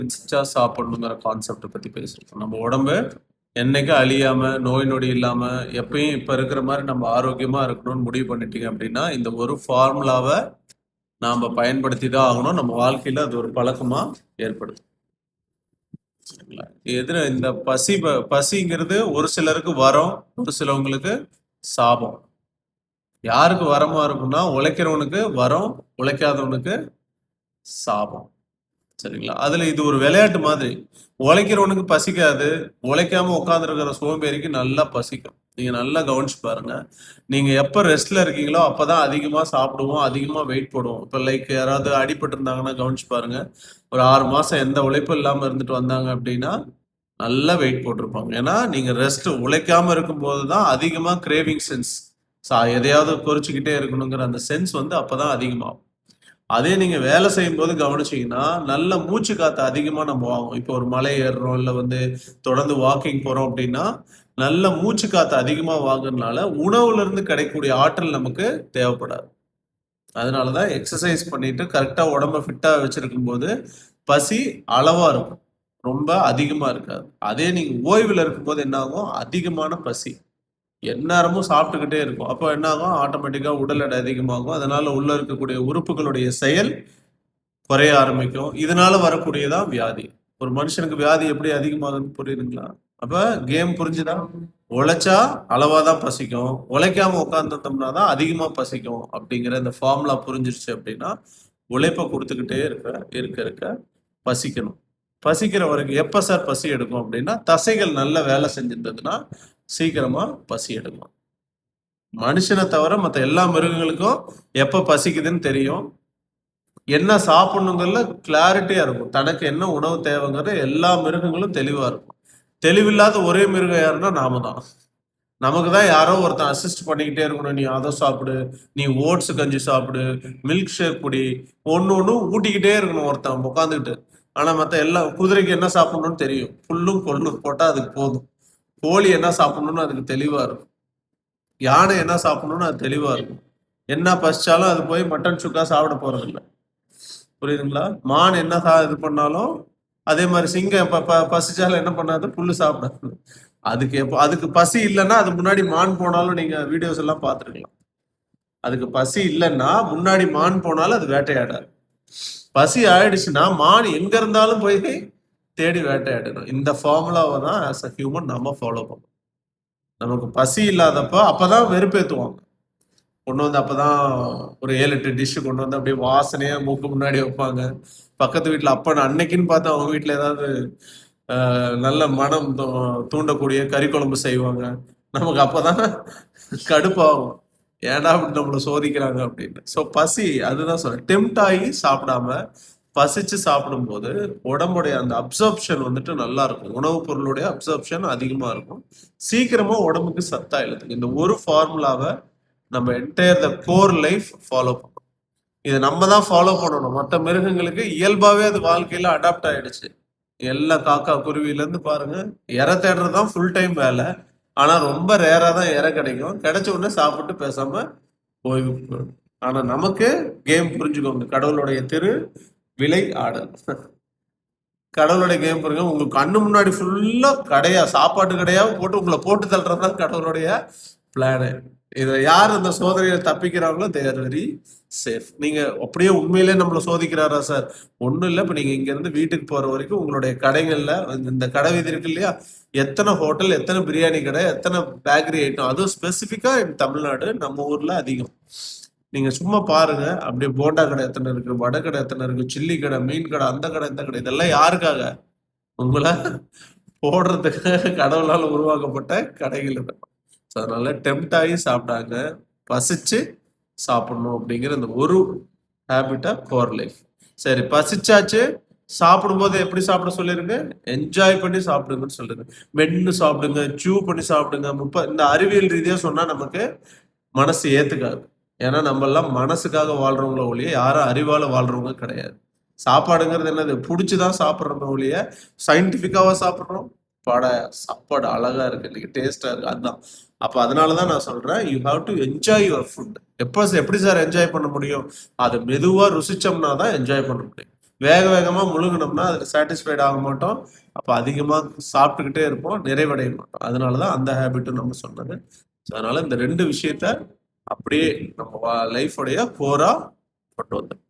மிச்சா சாப்பிடணுங்கிற கான்செப்டை பற்றி பேசியிருக்கோம். நம்ம உடம்பு என்னைக்கும் அழியாமல் நோய் நொடி இல்லாமல் எப்பயும் இப்போ இருக்கிற மாதிரி நம்ம ஆரோக்கியமாக இருக்கணும்னு முடிவு பண்ணிட்டீங்க அப்படின்னா இந்த ஒரு ஃபார்முலாவை நாம் பயன்படுத்தி தான் ஆகணும். நம்ம வாழ்க்கையில் அது ஒரு பழக்கமாக ஏற்படுது. சரிங்களா? இந்த பசிங்கிறது ஒரு சிலருக்கு வரம், ஒரு சிலவங்களுக்கு சாபம். யாருக்கு வரமா இருக்கும்னா உழைக்கிறவனுக்கு வரம், உழைக்காதவனுக்கு சாபம். சரிங்களா? அதுல இது ஒரு விளையாட்டு மாதிரி. உழைக்கிறவனுக்கு பசிக்காது, உழைக்காம உட்காந்துருக்கிற சோம்பேறிக்கு நல்லா பசிக்கும். நீங்க நல்லா கவனிச்சு பாருங்க. நீங்க எப்ப ரெஸ்ட்ல இருக்கீங்களோ அப்பதான் அதிகமா சாப்பிடுவோம், அதிகமா வெயிட் போடுவோம். இப்ப லைக் யாராவது அடிபட்டு இருந்தாங்கன்னா கவனிச்சு பாருங்க. ஒரு 6 மாசம் எந்த உழைப்பும் இல்லாம இருந்துட்டு வந்தாங்க அப்படின்னா நல்லா வெயிட் போட்டிருப்பாங்க. ஏன்னா நீங்க ரெஸ்ட் உழைக்காம இருக்கும்போது தான் அதிகமா கிரேவிங் சென்ஸ், எதையாவது குறிச்சுக்கிட்டே இருக்கணுங்கிற அந்த சென்ஸ் வந்து அப்பதான் அதிகமாகும். அதே நீங்க வேலை செய்யும் போது கவனிச்சீங்கன்னா நல்ல மூச்சு காத்து அதிகமா நம்ம வாங்குவோம். இப்போ ஒரு மலை ஏறுறோம் இல்லை வந்து தொடர்ந்து வாக்கிங் போறோம் அப்படின்னா நல்ல மூச்சு காத்து அதிகமா வாங்குறதுனால உணவுல இருந்து கிடைக்கக்கூடிய ஆற்றல் நமக்கு தேவைப்படாது. அதனாலதான் எக்ஸசைஸ் பண்ணிட்டு கரெக்டா உடம்ப ஃபிட்டா வச்சிருக்கும் போது பசி அளவா இருக்கும், ரொம்ப அதிகமா இருக்காது. அதே நீங்க ஓய்வுல இருக்கும்போது என்ன ஆகும், அதிகமான பசி எந்நேரமும் சாப்பிட்டுக்கிட்டே இருக்கும். அப்போ என்ன ஆகும், ஆட்டோமேட்டிக்கா உடல் எடை அதிகமாகும். அதனால உள்ள இருக்கக்கூடிய உறுப்புகளுடைய செயல் குறைய ஆரம்பிக்கும். இதனால வரக்கூடியதான் வியாதி. ஒரு மனுஷனுக்கு வியாதி எப்படி அதிகமாகுதுன்னு புரியுதுங்களா? அப்ப கேம் புரிஞ்சுதா? உழைச்சா அளவாதான் பசிக்கும், உழைக்காம உட்கார்ந்துட்டோம்னா தான் அதிகமா பசிக்கும் அப்படிங்கிற இந்த ஃபார்முலா புரிஞ்சிருச்சு அப்படின்னா உழைப்பை கொடுத்துக்கிட்டே இருக்க பசிக்கணும். பசிக்கிற வரைக்கும் எப்ப சார் பசி எடுக்கும் அப்படின்னா தசைகள் நல்ல வேலை செஞ்சிருந்ததுன்னா சீக்கிரமா பசி எடுக்கும். மனுஷனை தவிர மற்ற எல்லா மிருகங்களுக்கும் எப்ப பசிக்குதுன்னு தெரியும், என்ன சாப்பிடணுங்கிறதுல கிளாரிட்டியா இருக்கும். தனக்கு என்ன உணவு தேவைங்கிறது எல்லா மிருகங்களும் தெளிவா இருக்கும். தெளிவில்லாத ஒரே மிருகம் யாருன்னா நாம தான். நமக்கு தான் யாரோ ஒருத்தன் அசிஸ்ட் பண்ணிக்கிட்டே இருக்கணும். நீ அதை சாப்பிடு, நீ ஓட்ஸ் கஞ்சி சாப்பிடு, மில்க் ஷேக் குடி, ஒன்று ஊட்டிக்கிட்டே இருக்கணும் ஒருத்தன் உட்காந்துக்கிட்டு. ஆனா மற்ற எல்லா குதிரைக்கு என்ன சாப்பிடணும்னு தெரியும், புல்லும் கொள்ளும் போட்டா அதுக்கு போதும். கோழி என்ன சாப்பிடணும்னு அதுக்கு தெளிவா இருக்கும். யானை என்ன சாப்பிடணும்னு அது தெளிவா இருக்கும். என்ன பசிச்சாலும் அது போய் மட்டன் சுக்கா சாப்பிட போறது இல்லை. புரியுதுங்களா? மான் என்ன இது பண்ணாலும் அதே மாதிரி சிங்கம் பசிச்சாலும் என்ன பண்ணாது, புல்லு சாப்பிடாது. அதுக்கு பசி இல்லைன்னா அது முன்னாடி மான் போனாலும் நீங்க வீடியோஸ் எல்லாம் பார்த்துருக்கலாம். அதுக்கு பசி இல்லைன்னா முன்னாடி மான் போனாலும் அது வேட்டையாடாது. பசி ஆயிடுச்சுன்னா மான் எங்க இருந்தாலும் போய் தேடி வேட்டையாடணும். இந்த ஃபார்முலாவை தான் ஆஸ் அ ஹியூமன் நம்ம ஃபாலோ பண்ணணும். நமக்கு பசி இல்லாதப்ப அப்பதான் வெறுப்பேற்றுவாங்க. கொண்டு வந்து அப்பதான் ஒரு 7-8 டிஷ்ஷு கொண்டு வந்து அப்படியே வாசனையா மூக்கு முன்னாடி வைப்பாங்க. பக்கத்து வீட்டுல அப்ப அன்னைக்குன்னு பார்த்து அவங்க வீட்டுல ஏதாவது நல்ல மனம் தூண்டக்கூடிய கறி குழம்பு செய்வாங்க. நமக்கு அப்பதான் கடுப்பாகும், ஏன்டா அப்படி நம்மளை சோதிக்கிறாங்க அப்படின்னு. ஸோ பசி, அதுதான் சொல்றேன், டெம்ட் ஆகி சாப்பிடாம பசிச்சு சாப்பிடும்போது உடம்புடைய அந்த அப்சர்ப்ஷன் வந்துட்டு நல்லா இருக்கும். உணவுப் பொருளுடைய அப்சர்ப்ஷன் அதிகமா இருக்கும். சீக்கிரமா உடம்புக்கு சத்தா இழுத்துக்கு. இந்த ஒரு ஃபார்முலாவை நம்ம entire the core life follow பண்ணணும். இதை நம்ம தான் ஃபாலோ பண்ணணும். மற்ற மிருகங்களுக்கு இயல்பாவே அது வாழ்க்கையில அடாப்ட் ஆயிடுச்சு. எல்லா காக்கா குருவிலேருந்து பாருங்க, இறை தேடுறது தான் ஃபுல் டைம் வேலை. ஆனா ரொம்ப ரேரா தான் இறை கிடைக்கும். கிடைச்ச உடனே சாப்பிட்டு பேசாம ஓய்வு. ஆனா நமக்கு கேம் புரிஞ்சுக்கோங்க, கடவுளுடைய திரு விலை ஆடல். கடவுளுடைய கேம் பாருங்க, உங்க கண்ணு முன்னாடி ஃபுல்லா கடையா, சாப்பாட்டு கடையாவும் போட்டு உங்களை போட்டு தள்ளுறதுதான் கடவுளுடைய பிளானு. இதை யார் இந்த சோதனையை தப்பிக்கிறாங்களோ தேர் வெரி சேஃப். நீங்க அப்படியே உண்மையிலே நம்மளை சோதிக்கிறாரா சார்? ஒன்றும் இல்லை. இப்போ நீங்க இங்க இருந்து வீட்டுக்கு போற வரைக்கும் உங்களுடைய கடைகள்ல இந்த கடை வீதி இருக்கு இல்லையா, எத்தனை ஹோட்டல், எத்தனை பிரியாணி கடை, எத்தனை பேக்கரி ஐட்டம், அதுவும் ஸ்பெசிஃபிக்கா தமிழ்நாடு நம்ம ஊர்ல அதிகம். நீங்க சும்மா பாருங்க, அப்படியே போண்டா கடை எத்தனை இருக்கு, வடை கடை எத்தனை இருக்கு, சில்லி கடை, மீன் கடை, அந்த கடை, இந்த கடை, இதெல்லாம் யாருக்காக? உங்களை போடுறதுக்கு கடவுளால் உருவாக்கப்பட்ட கடைகள் இருக்கும். அதனால டெம்ட் ஆகி சாப்பிட்டாங்க, பசிச்சு சாப்பிடணும் அப்படிங்கிற இந்த ஒரு ஹேபிட்டா கோர் லைஃப். சரி, பசிச்சாச்சு, சாப்பிடும்போது எப்படி சாப்பிட சொல்லிருங்க, என்ஜாய் பண்ணி சாப்பிடுங்கன்னு சொல்லுங்க. மென்னு சாப்பிடுங்க, சூ பண்ணி சாப்பிடுங்க. இந்த அறிவியல் ரீதியா சொன்னா நமக்கு மனசு ஏத்துக்காது. ஏன்னா நம்ம எல்லாம் மனசுக்காக வாழ்றவங்கள ஒழிய யாரும் அறிவால வாழ்றவங்க கிடையாது. சாப்பாடுங்கிறது என்னது, பிடிச்சுதான் சாப்பிட்றோம் ஒழிய சயின்டிபிக்காவா சாப்பிட்றோம். சாப்பாடு அழகா இருக்கு, இன்னைக்கு டேஸ்டா இருக்கு, அதுதான். அப்ப அதனாலதான் நான் சொல்றேன், you have to enjoy your food. எப்படி சார் என்ஜாய் பண்ண முடியும்? அதை மெதுவா ருசிச்சோம்னா தான் என்ஜாய் பண்ண முடியும். வேக வேகமா முழுங்கினோம்னா அதுல சாட்டிஸ்ஃபைட் ஆக மாட்டோம். அப்ப அதிகமா சாப்பிட்டுக்கிட்டே இருப்போம், நிறைவடைய மாட்டோம். அதனாலதான் அந்த ஹேபிட்டும் நம்ம சொன்னது. அதனால இந்த 2 விஷயத்த அப்படியே நம்ம லைஃபோடைய கோரா கொண்டு வந்தோம்.